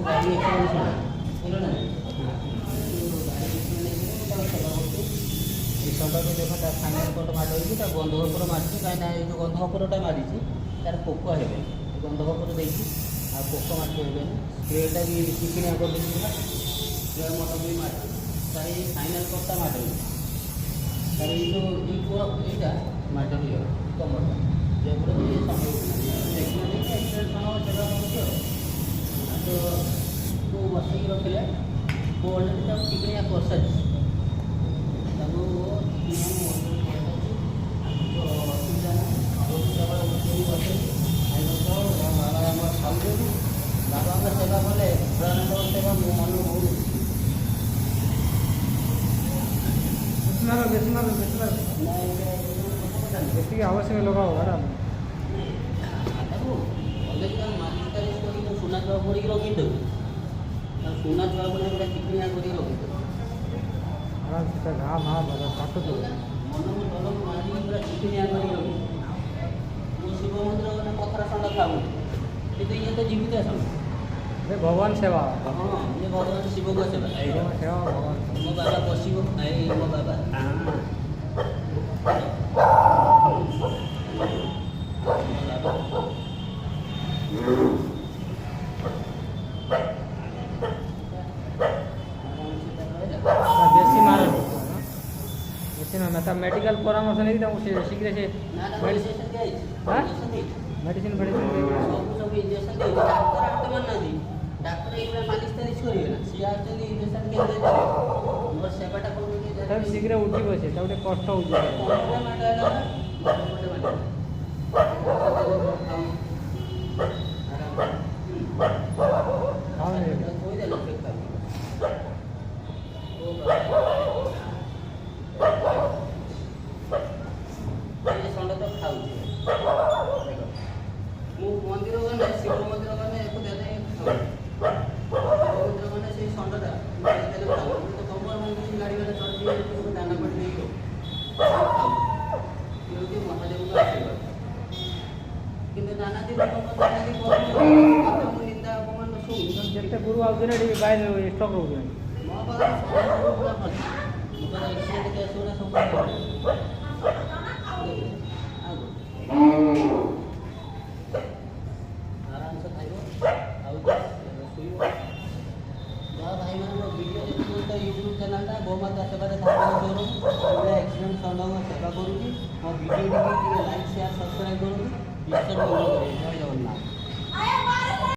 गाड़ी एक्सीडेंट षंडा भी देख फाइनाल कोट माड़ होगी गंधकपुर मारी कहीं जो गंधकपुरटा मारी तार पोक हे गंधकपुर देखी आ पोक माटी हे स्प्रेटा भी चिकिणिया कर स्प्रे मटन भी मार तार ये फाइनाल कोटा माड़ तार ये माड़ कमर जयपुर एक्सीडेंट सेवा तो बसई रखिले वो अलरेडी चिकिणिया कर सारी बाबा सेवा कले सेवा मो मन बेसिक आवश्यक लगा होगा सुना छुआ पड़ी रखी सुना छुआ पड़े गोटे चिकिणिया कर रखी घा मा काटु मन डर मारी पूरा चिकिणिया कर रखी शिव मंदिर गले पथर षंड खाऊ कितु ये तो जीवित षंड भगवान सेवा हाँ ये भगवान शिव को सेवा सेवा भगवान मो बाबा बसिब मो बाबा देसी मार देसी में मेडिकल परामर्श नहीं शीघ्र से मेडिसिन सब इंजेक्शन दे डाक्टर आते मानना डाक्टर ये मालिश तालिश करेगा सी आछन इंजेक्शन के दे मोर सेवाटा कर शीघ्र उठी बसे गोटे कष्ट षंड तो खाऊ मंदिर गले शिव मंदिर गले शिव मंदिर गले से षंडटा कमर मंदिर गाड़ी गले चढ़ी दाना पड़ी महादेव को आशीर्वाद किंतु दाना दी निंदा अपमान जिते गुरु आउे बाहर स्टक रोज मो पास एक्सीडेंट केस गुड़ा सब आराम से खाइब भाई मैंने वीडियो देखते यूट्यूब चैनल गोमाता सेवा एक्सीडेंट षंड सेवा करुँगी मो वीडियो लाइक शेयर सब्सक्राइब करूँ जय जगन्नाथ।